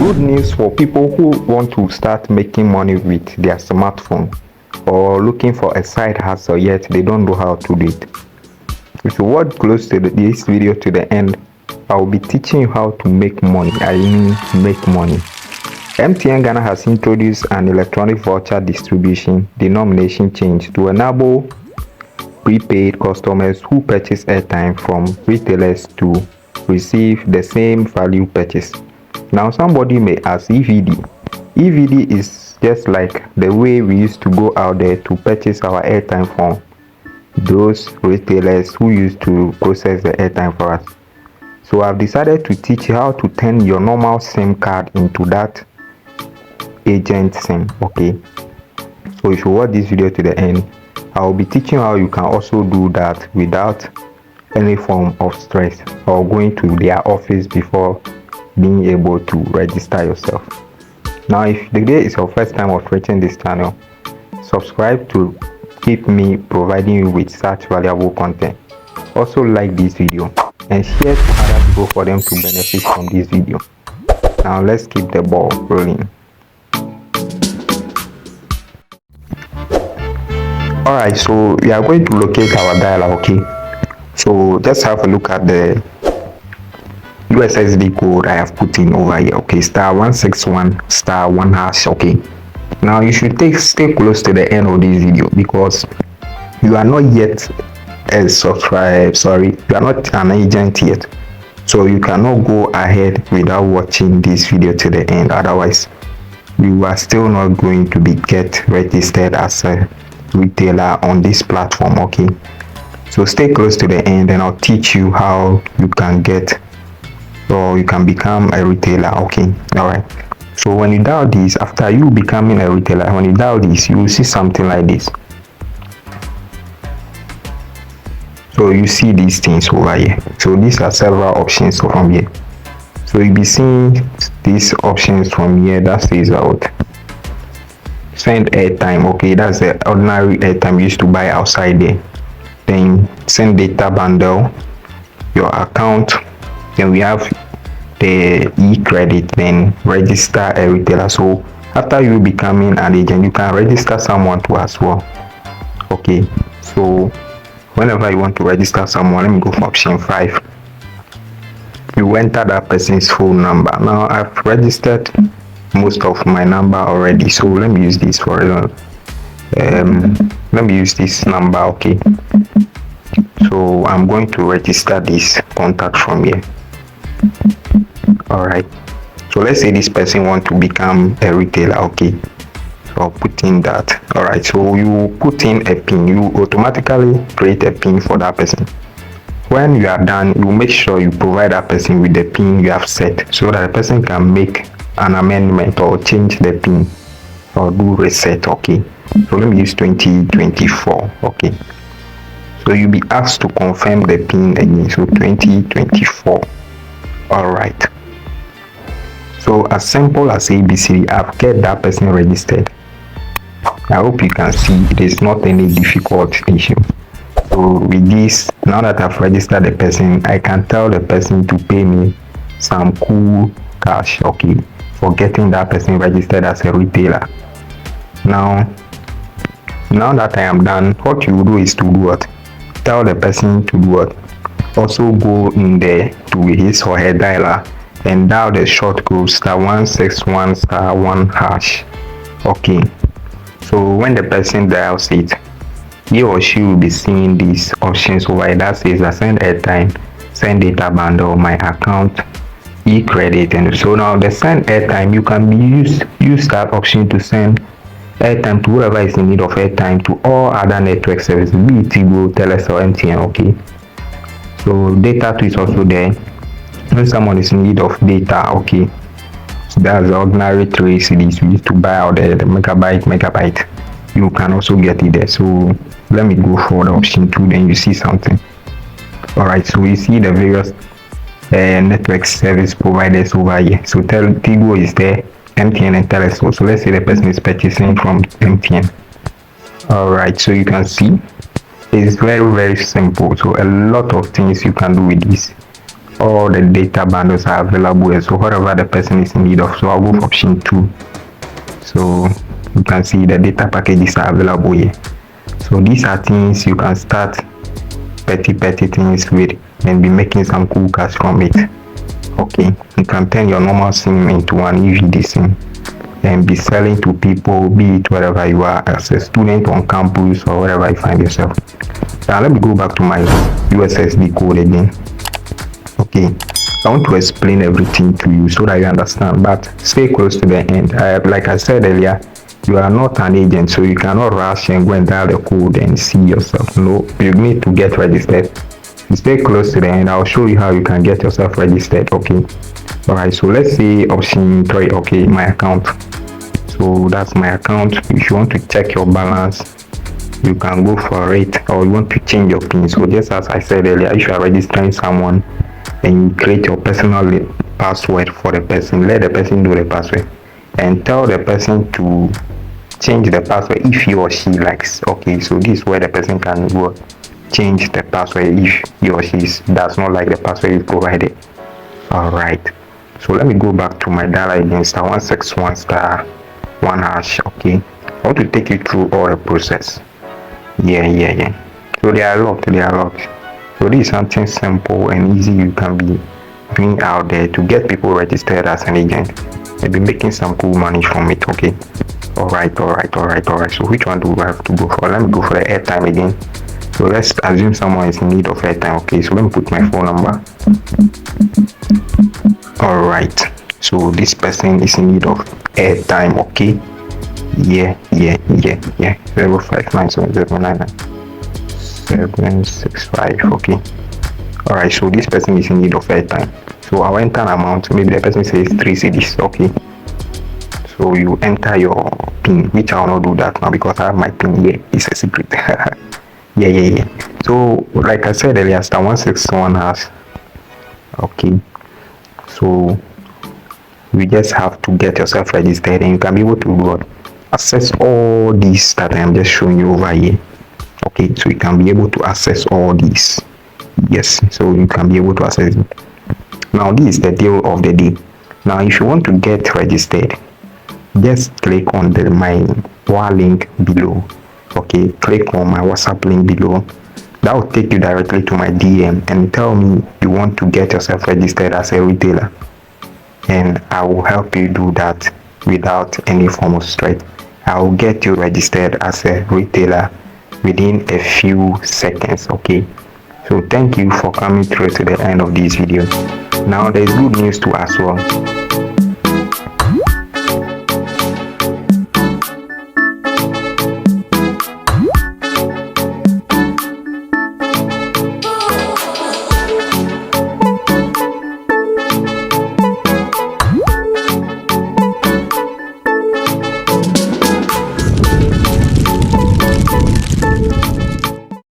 Good news for people who want to start making money with their smartphone or looking for a side hustle yet they don't know how to do it. If you watch close to this video to the end, I will be teaching you how to make money. Make money. MTN Ghana has introduced an electronic voucher distribution denomination change to enable prepaid customers who purchase airtime from retailers to receive the same value purchase. Now somebody may ask, EVD is just like the way we used to go out there to purchase our airtime from those retailers who used to process the airtime for us. So I've decided to teach you how to turn your normal SIM card into that agent SIM. Okay, so if you watch this video to the end, I will be teaching how you can also do that without any form of stress or going to their office before being able to register yourself. Now if today is your first time of watching this channel, subscribe to keep me providing you with such valuable content. Also like this video and share to other people for them to benefit from this video. Now let's keep the ball rolling. Alright, so we are going to locate our dialer. Okay, so just have a look at the USSD code I have put in over here. Okay, *161 *1#. Okay, now you should stay close to the end of this video because you are not yet a subscriber. You are not an agent yet, so you cannot go ahead without watching this video to the end. Otherwise you are still not going to get registered as a retailer on this platform. Okay, so stay close to the end and I'll teach you how you can get or you can become a retailer. Okay, all right. So when you dial this, after you becoming a retailer, when you dial this, you will see something like this. So you see these things over here. So these are several options from here. So you'll be seeing these options from here that says out send airtime. Okay, that's the ordinary airtime you used to buy outside there. Then send data bundle, your account. Then we have the e-credit, then register a retailer. So after you becoming an agent, you can register someone too as well. Okay, so whenever you want to register someone, let me go for option 5. You enter that person's phone number. Now I've registered most of my number already, so let me use this for let me use this number. Okay, so I'm going to register this contact from here. All right, so let's say this person want to become a retailer. Okay, so I'll put in that. All right, so you put in a pin. You automatically create a pin for that person. When you are done, you make sure you provide that person with the pin you have set so that the person can make an amendment or change the pin or do reset. Okay, so let me use 2024. Okay, so you'll be asked to confirm the pin again. So 2024. All right, so as simple as ABC, I've get that person registered. I hope you can see it is not any difficult issue. So with this, now that I've registered the person, I can tell the person to pay me some cool cash. Okay, for getting that person registered as a retailer. Now that I am done, what you do is to do what? Tell the person to do what? Also go in there to his or her dialer and dial the short code *161 *1#. Okay, so when the person dials it, he or she will be seeing these options over here that says send airtime, send data bundle, my account, e-credit. And so now the send airtime, you can use that option to send airtime to whoever is in need of airtime to all other network services, be it Tigo, Teles or MTN. Okay, so data too is also there when someone is in need of data. Okay, so that's the ordinary 3 CDs we used to buy out there, the megabyte. You can also get it there. So let me go for the option 2, then you see something. All right, so we see the various network service providers over here. So Tigo is there, MTN and Teles. So let's say the person is purchasing from MTN. All right, so you can see it's very simple. So a lot of things you can do with this. all the data bundles are available here, so whatever the person is in need of. So I'll go for option 2. So you can see the data packages are available here. So these are things you can start petty things with and be making some cool cash from it. Okay, you can turn your normal sim into an EVD sim and be selling to people, be it wherever you are, as a student on campus or wherever you find yourself. Now let me go back to my USSD code again. Okay, I want to explain everything to you so that you understand, but stay close to the end. Like I said earlier, you are not an agent, so you cannot rush and go and dial the code and see yourself. No, you need to get registered. Stay close to the end. I'll show you how you can get yourself registered. Okay, all right, so let's say option 3. Okay, my account. So that's my account. If you want to check your balance, you can go for it, or you want to change your pin. So just as I said earlier, if you are registering someone and you create your personal password for the person, let the person know the password and tell the person to change the password if he or she likes. Okay, so this is where the person can go change the password if he or she does not like the password you provided. All right, so let me go back to my dial again, *161*1#. Okay, I want to take you through all the process. Yeah. So they are locked. So this is something simple and easy you can be doing out there to get people registered as an agent and be making some cool money from it. Okay, all right. So which one do we have to go for? Let me go for the airtime again. So let's assume someone is in need of airtime. Okay, so let me put my phone number. All right, so this person is in need of airtime. Okay, yeah. 0597099 okay. All right, so this person is in need of airtime. So I'll enter an amount. Maybe the person says 3 cedis. Okay, so you enter your pin, which I'll not do that now because I have my pin here. It's a secret. yeah. So like I said earlier, *161#. Okay, so you just have to get yourself registered and you can be able to access all these that I'm just showing you over here. Okay, so you can be able to access all these. Yes, so you can be able to access it. Now this is the deal of the day. Now if you want to get registered, just click on my link below. Okay, click on my WhatsApp link below. That will take you directly to my DM and tell me you want to get yourself registered as a retailer, and I will help you do that without any form of stress. I will get you registered as a retailer within a few seconds. Okay, so thank you for coming through to the end of this video. Now there's good news too as well.